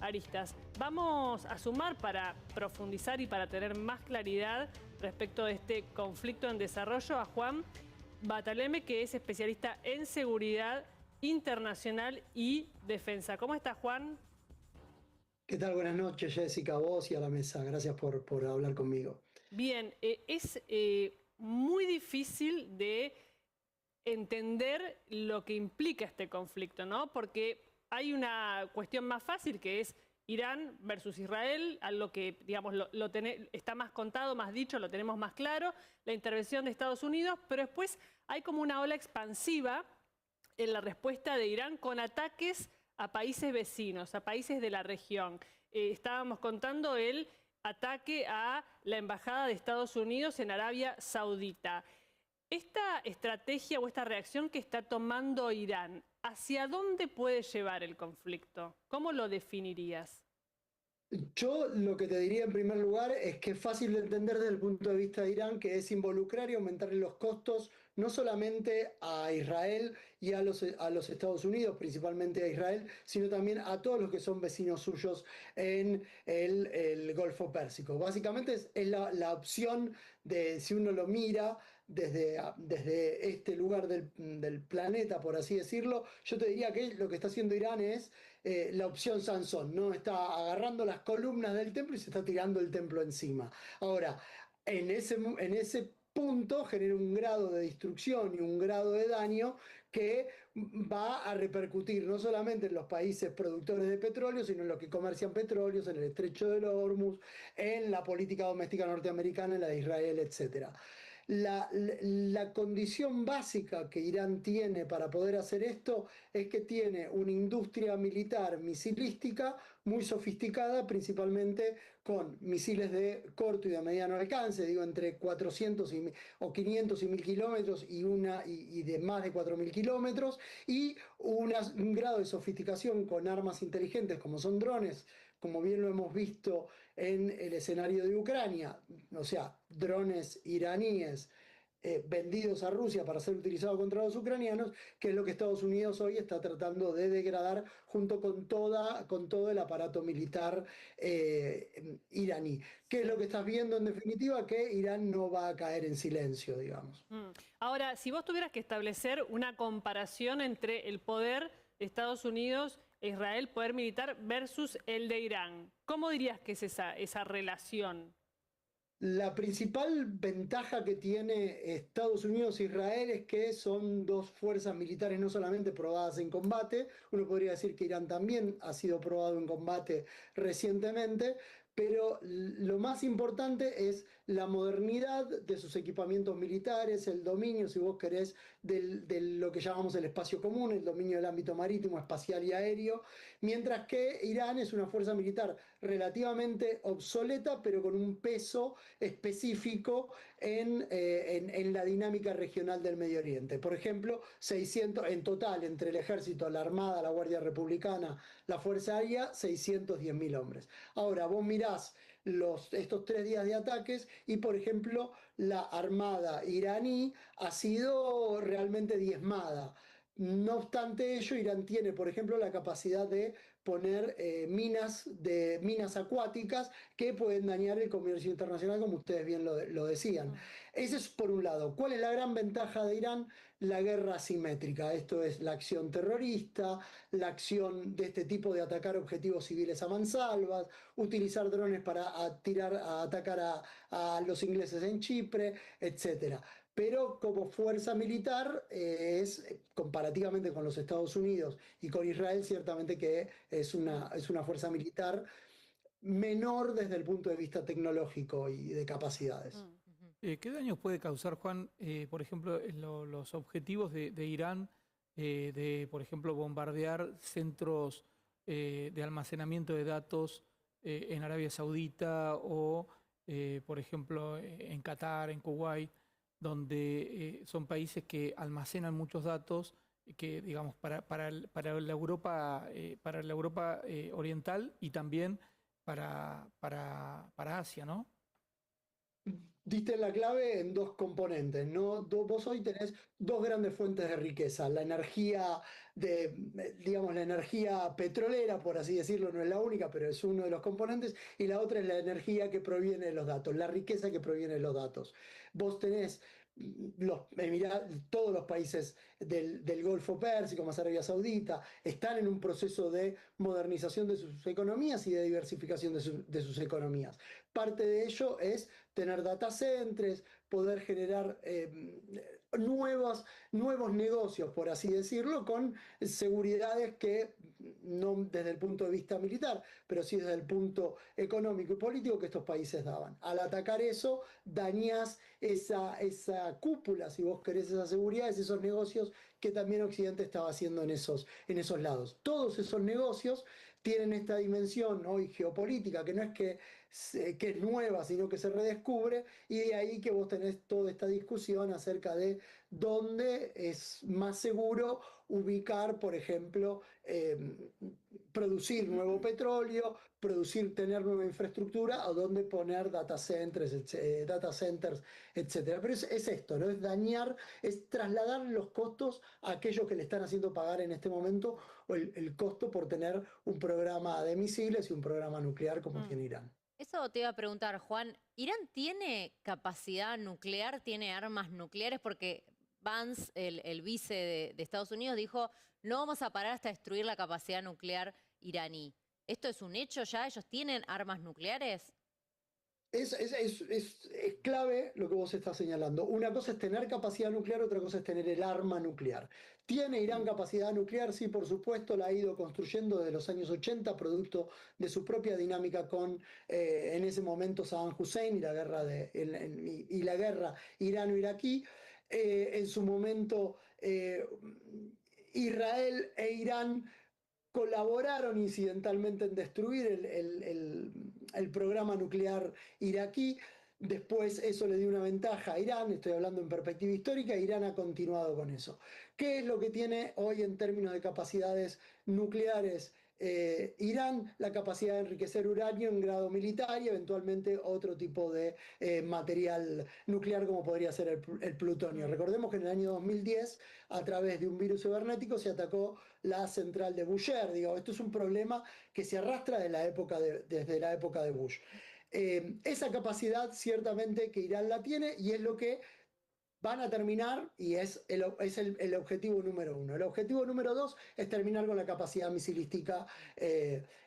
aristas. Vamos a sumar para profundizar y para tener más claridad respecto de este conflicto en desarrollo a Juan Bataleme, que es especialista en seguridad internacional y defensa. ¿Cómo está, Juan? ¿Qué tal? Buenas noches, Jessica, a vos y a la mesa. Gracias por hablar conmigo. Bien, es muy difícil de entender lo que implica este conflicto, ¿no? Porque hay una cuestión más fácil que es Irán versus Israel, algo que, digamos, está más contado, más dicho, lo tenemos más claro, la intervención de Estados Unidos, pero después hay como una ola expansiva en la respuesta de Irán con ataques a países vecinos, a países de la región. Estábamos contando el ataque a la embajada de Estados Unidos en Arabia Saudita. Esta estrategia o esta reacción que está tomando Irán, ¿hacia dónde puede llevar el conflicto? ¿Cómo lo definirías? Yo lo que te diría en primer lugar es que es fácil de entender desde el punto de vista de Irán, que es involucrar y aumentarle los costos no solamente a Israel y a los Estados Unidos, principalmente a Israel, sino también a todos los que son vecinos suyos en el Golfo Pérsico. Básicamente es la opción de, si uno lo mira desde este lugar del planeta, por así decirlo, yo te diría que lo que está haciendo Irán es la opción Sansón, ¿no? Está agarrando las columnas del templo y se está tirando el templo encima. Ahora, en ese punto genera un grado de destrucción y un grado de daño que va a repercutir no solamente en los países productores de petróleo, sino en los que comercian petróleos, en el estrecho de Hormuz, en la política doméstica norteamericana, en la de Israel, etc. La condición básica que Irán tiene para poder hacer esto es que tiene una industria militar misilística muy sofisticada, principalmente con misiles de corto y de mediano alcance, digo entre 400 o 500 y 1000 kilómetros y de más de 4000 kilómetros, y un grado de sofisticación con armas inteligentes como son drones, como bien lo hemos visto en el escenario de Ucrania, o sea, drones iraníes vendidos a Rusia para ser utilizados contra los ucranianos, que es lo que Estados Unidos hoy está tratando de degradar junto con todo el aparato militar iraní. ¿Qué es lo Sí. que estás viendo en definitiva? Que Irán no va a caer en silencio, digamos. Ahora, si vos tuvieras que establecer una comparación entre el poder de Estados Unidos e Israel, poder militar, versus el de Irán, ¿cómo dirías que es esa relación? La principal ventaja que tiene Estados Unidos e Israel es que son dos fuerzas militares no solamente probadas en combate, uno podría decir que Irán también ha sido probado en combate recientemente, pero lo más importante es la modernidad de sus equipamientos militares, el dominio, si vos querés, de lo que llamamos el espacio común, el dominio del ámbito marítimo, espacial y aéreo, mientras que Irán es una fuerza militar relativamente obsoleta, pero con un peso específico en la dinámica regional del Medio Oriente. Por ejemplo, 600 en total, entre el ejército, la Armada, la Guardia Republicana, la Fuerza Aérea, 610.000 hombres. Ahora, vos mirás estos 3 días de ataques y, por ejemplo, la Armada iraní ha sido realmente diezmada. No obstante ello, Irán tiene, por ejemplo, la capacidad de poner minas acuáticas que pueden dañar el comercio internacional, como ustedes bien lo decían. Ese es por un lado. ¿Cuál es la gran ventaja de Irán? La guerra asimétrica. Esto es la acción terrorista, la acción de este tipo de atacar objetivos civiles a mansalvas, utilizar drones para atacar a los ingleses en Chipre, etcétera. Pero como fuerza militar comparativamente con los Estados Unidos y con Israel, ciertamente que es una fuerza militar menor desde el punto de vista tecnológico y de capacidades. ¿Qué daños puede causar, Juan, por ejemplo, los objetivos de Irán por ejemplo, bombardear centros de almacenamiento de datos en Arabia Saudita o, por ejemplo, en Qatar, en Kuwait, donde son países que almacenan muchos datos que, digamos, para la Europa oriental y también para Asia, ¿no? diste la clave en dos componentes, ¿no? Vos hoy tenés dos grandes fuentes de riqueza, la energía digamos, la energía petrolera, por así decirlo, no es la única, pero es uno de los componentes, y la otra es la energía que proviene de los datos, la riqueza que proviene de los datos. Vos tenés todos los países del Golfo Pérsico, más Arabia Saudita, están en un proceso de modernización de sus economías y de diversificación de sus economías. Parte de ello es tener data centers, poder generar nuevos negocios, por así decirlo, con seguridades que no desde el punto de vista militar, pero sí desde el punto económico y político que estos países daban. Al atacar eso, dañás esa cúpula, si vos querés, esas seguridades, esos negocios que también Occidente estaba haciendo en esos lados. Todos esos negocios tienen esta dimensión hoy geopolítica, que no es que es nueva, sino que se redescubre, y de ahí que vos tenés toda esta discusión acerca de dónde es más seguro ubicar, por ejemplo, producir nuevo petróleo, tener nueva infraestructura, o dónde poner data centers, etcétera. Pero es esto, ¿no? Es dañar, es trasladar los costos a aquellos que le están haciendo pagar en este momento o el costo por tener un programa de misiles y un programa nuclear como tiene Irán. Eso te iba a preguntar, Juan. ¿Irán tiene capacidad nuclear, tiene armas nucleares? Porque Vance, el vice de Estados Unidos, dijo, no vamos a parar hasta destruir la capacidad nuclear iraní. ¿Esto es un hecho ya? ¿Ellos tienen armas nucleares? Es clave lo que vos estás señalando. Una cosa es tener capacidad nuclear, otra cosa es tener el arma nuclear. ¿Tiene Irán capacidad nuclear? Sí, por supuesto, la ha ido construyendo desde los años 80, producto de su propia dinámica con, en ese momento, Saddam Hussein y la guerra, y la guerra irano-iraquí. En su momento, Israel e Irán colaboraron incidentalmente en destruir el programa nuclear iraquí. Después eso le dio una ventaja a Irán, estoy hablando en perspectiva histórica, Irán ha continuado con eso. ¿Qué es lo que tiene hoy en términos de capacidades nucleares Irán? La capacidad de enriquecer uranio en grado militar y eventualmente otro tipo de material nuclear como podría ser el plutonio. Recordemos que en el año 2010, a través de un virus cibernético, se atacó la central de Bushehr. Digo, esto es un problema que se arrastra desde la época de Bush. Esa capacidad ciertamente que Irán la tiene, y es lo que van a terminar, y es el objetivo número uno. El objetivo número dos es terminar con la capacidad misilística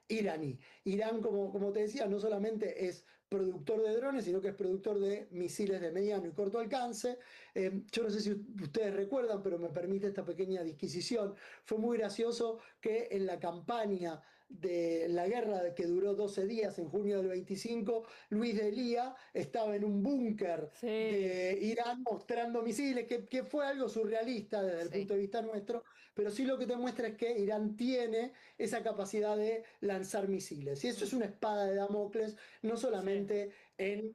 iraní. Irán, como te decía, no solamente es productor de drones, sino que es productor de misiles de mediano y corto alcance. Yo no sé si ustedes recuerdan, pero me permite esta pequeña disquisición. Fue muy gracioso que en la campaña de la guerra que duró 12 días, en junio del 25, Luis de Lía estaba en un búnker de Irán mostrando misiles, que fue algo surrealista desde el punto de vista nuestro, pero sí lo que te muestra es que Irán tiene esa capacidad de lanzar misiles. Y eso es una espada de Damocles, no solamente en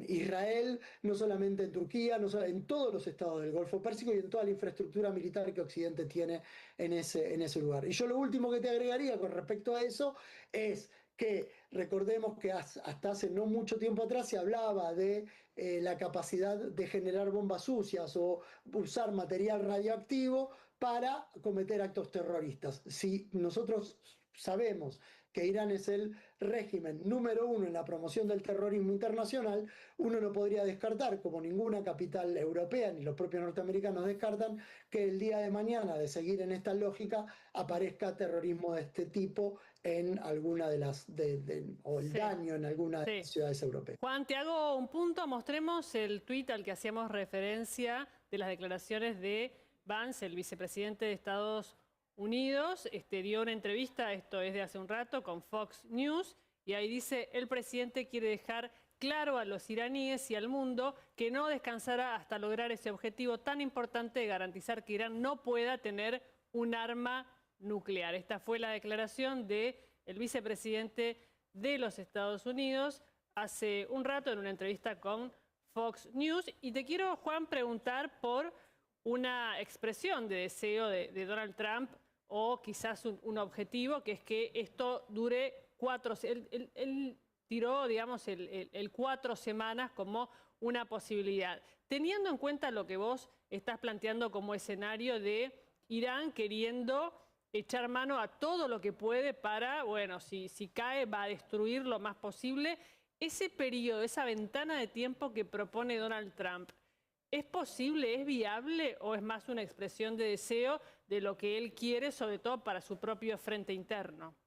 Israel, no solamente en Turquía, en todos los estados del Golfo Pérsico y en toda la infraestructura militar que Occidente tiene en ese lugar. Y yo lo último que te agregaría con respecto a eso es que recordemos que hasta hace no mucho tiempo atrás se hablaba de la capacidad de generar bombas sucias o usar material radioactivo para cometer actos terroristas. Si nosotros sabemos que Irán es el régimen número uno en la promoción del terrorismo internacional, uno no podría descartar, como ninguna capital europea ni los propios norteamericanos descartan, que el día de mañana, de seguir en esta lógica, aparezca terrorismo de este tipo en alguna de las, o el daño en alguna de las ciudades europeas. Juan, te hago un punto, mostremos el tuit al que hacíamos referencia de las declaraciones de Vance, el vicepresidente de Estados Unidos. Dio una entrevista, esto es de hace un rato, con Fox News, y ahí dice: el presidente quiere dejar claro a los iraníes y al mundo que no descansará hasta lograr ese objetivo tan importante de garantizar que Irán no pueda tener un arma nuclear. Esta fue la declaración del vicepresidente de los Estados Unidos hace un rato en una entrevista con Fox News. Y te quiero, Juan, preguntar por una expresión de deseo de Donald Trump, o quizás un objetivo, que es que esto dure él tiró, digamos, el 4 semanas como una posibilidad. Teniendo en cuenta lo que vos estás planteando como escenario de Irán queriendo echar mano a todo lo que puede para, bueno, si cae va a destruir lo más posible, ese periodo, esa ventana de tiempo que propone Donald Trump, ¿es posible, es viable o es más una expresión de deseo de lo que él quiere, sobre todo para su propio frente interno?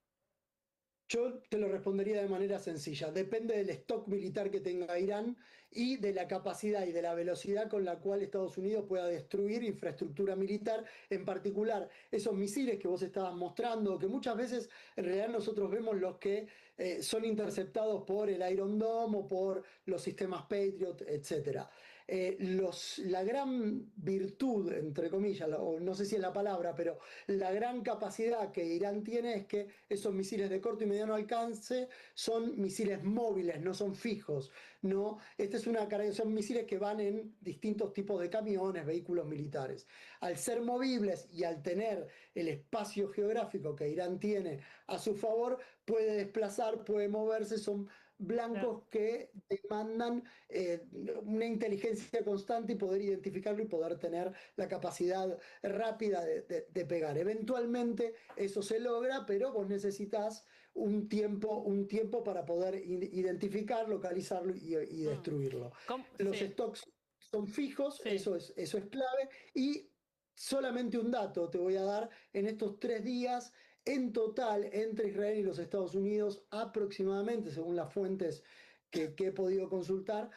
Yo te lo respondería de manera sencilla. Depende del stock militar que tenga Irán y de la capacidad y de la velocidad con la cual Estados Unidos pueda destruir infraestructura militar, en particular esos misiles que vos estabas mostrando, que muchas veces en realidad nosotros vemos los que son interceptados por el Iron Dome o por los sistemas Patriot, etcétera. La gran virtud, entre comillas, o no sé si es la palabra, pero la gran capacidad que Irán tiene es que esos misiles de corto y mediano alcance son misiles móviles, no son fijos. No, son misiles que van en distintos tipos de camiones, vehículos militares. Al ser movibles y al tener el espacio geográfico que Irán tiene a su favor, puede desplazar, puede moverse, son blancos que demandan una inteligencia constante y poder identificarlo y poder tener la capacidad rápida de pegar. Eventualmente eso se logra, pero vos necesitas un tiempo para poder identificar, localizarlo y destruirlo. Los Sí, stocks son fijos, sí. eso es clave, y solamente un dato te voy a dar: en estos 3 días, en total, entre Israel y los Estados Unidos, aproximadamente, según las fuentes que he podido consultar,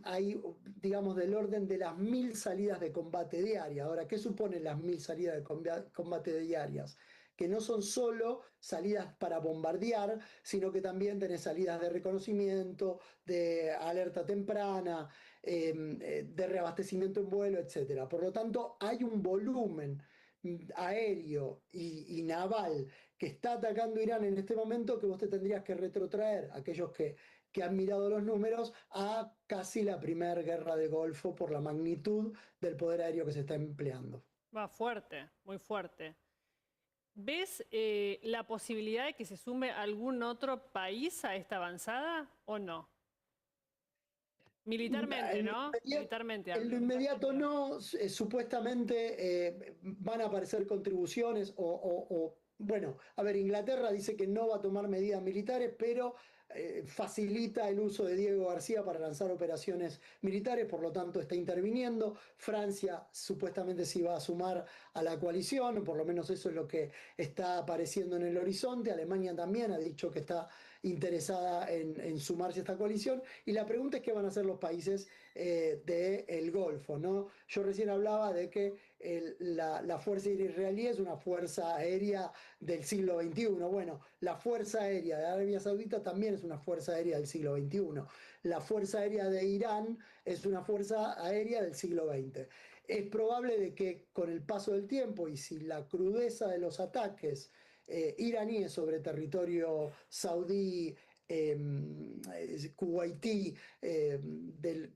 hay, digamos, del orden de las 1000 salidas de combate diarias. Ahora, ¿qué suponen las 1000 salidas de combate diarias? Que no son solo salidas para bombardear, sino que también tenés salidas de reconocimiento, de alerta temprana, de reabastecimiento en vuelo, etcétera. Por lo tanto, hay un volumen aéreo y naval que está atacando Irán en este momento, que vos te tendrías que retrotraer, aquellos que han mirado los números, a casi la primera guerra del Golfo por la magnitud del poder aéreo que se está empleando. Va fuerte, muy fuerte. ¿Ves la posibilidad de que se sume algún otro país a esta avanzada o no? Militarmente, En lo ¿no? inmediato, Militarmente en lo hablo. inmediato no, supuestamente van a aparecer contribuciones bueno, a ver, Inglaterra dice que no va a tomar medidas militares, pero facilita el uso de Diego García para lanzar operaciones militares, por lo tanto está interviniendo. Francia supuestamente sí va a sumar a la coalición, por lo menos eso es lo que está apareciendo en el horizonte. Alemania también ha dicho que está interesada en sumarse a esta coalición, y la pregunta es qué van a hacer los países del Golfo, ¿no? Yo recién hablaba de que la Fuerza Aérea Israelí es una fuerza aérea del siglo XXI. Bueno, la Fuerza Aérea de Arabia Saudita también es una fuerza aérea del siglo XXI. La Fuerza Aérea de Irán es una fuerza aérea del siglo XX. Es probable de que con el paso del tiempo, y si la crudeza de los ataques iraníes sobre territorio saudí, kuwaití,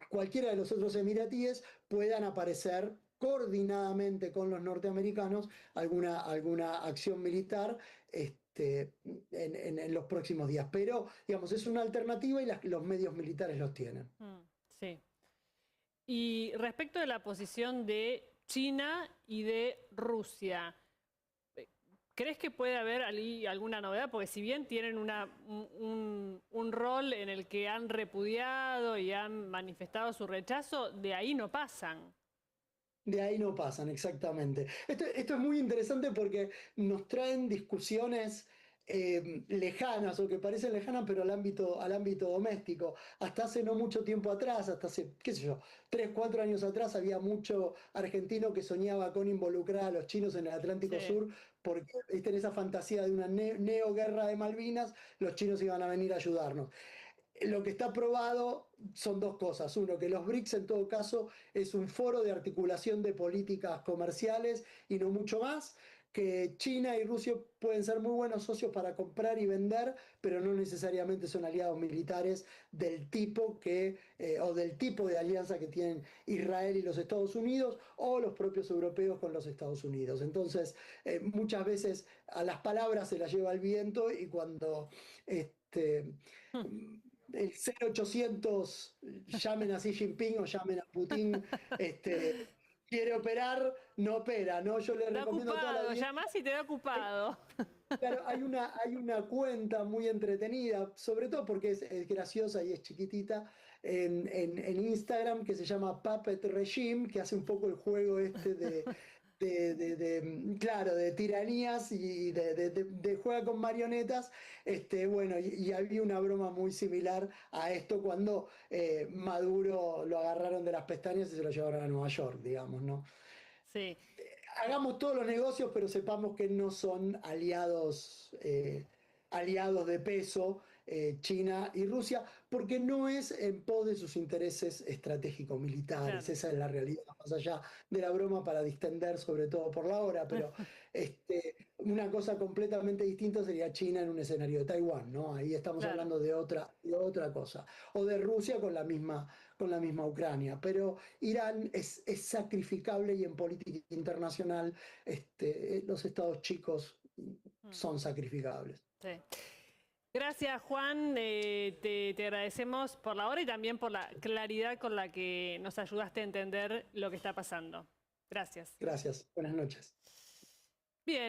cualquiera de los otros emiratíes, puedan aparecer coordinadamente con los norteamericanos alguna acción militar en los próximos días. Pero, digamos, es una alternativa y los medios militares los tienen. Sí. Y respecto de la posición de China y de Rusia, ¿crees que puede haber alguna novedad? Porque si bien tienen un rol en el que han repudiado y han manifestado su rechazo, de ahí no pasan. De ahí no pasan, exactamente. Esto es muy interesante porque nos traen discusiones lejanas, o que parecen lejanas, pero al ámbito doméstico. Hasta hace no mucho tiempo atrás, hasta hace, qué sé yo, 3, 4 años atrás, había mucho argentino que soñaba con involucrar a los chinos en el Atlántico Sí. Sur, porque en esa fantasía de una neoguerra de Malvinas, los chinos iban a venir a ayudarnos. Lo que está probado son dos cosas. Uno, que los BRICS en todo caso es un foro de articulación de políticas comerciales y no mucho más. que China y Rusia pueden ser muy buenos socios para comprar y vender, pero no necesariamente son aliados militares del tipo o del tipo de alianza que tienen Israel y los Estados Unidos, o los propios europeos con los Estados Unidos. Entonces, muchas veces a las palabras se las lleva el viento, y cuando el 0800 llamen a Xi Jinping o llamen a Putin, quiere operar, no opera, ¿no? Yo le Está recomiendo a toda la ocupado, audiencia. llamás y te da ocupado. Claro, hay una cuenta muy entretenida, sobre todo porque es graciosa y es chiquitita, en Instagram, que se llama Puppet Regime, que hace un poco el juego claro, de tiranías y de juega con marionetas. Bueno, y había una broma muy similar a esto cuando Maduro lo agarraron de las pestañas y se lo llevaron a Nueva York, digamos, ¿no? Sí. Hagamos todos los negocios, pero sepamos que no son aliados de peso, China y Rusia, porque no es en pos de sus intereses estratégicos militares. Claro. Esa es la realidad, más allá de la broma para distender, sobre todo por la hora, pero una cosa completamente distinta sería China en un escenario de Taiwán, ¿no? Ahí estamos Claro. hablando de otra cosa. O de Rusia con la misma Ucrania. Pero Irán es sacrificable, y en política internacional los estados chicos son sacrificables. Sí. Gracias, Juan. Te agradecemos por la hora y también por la claridad con la que nos ayudaste a entender lo que está pasando. Gracias. Gracias. Buenas noches.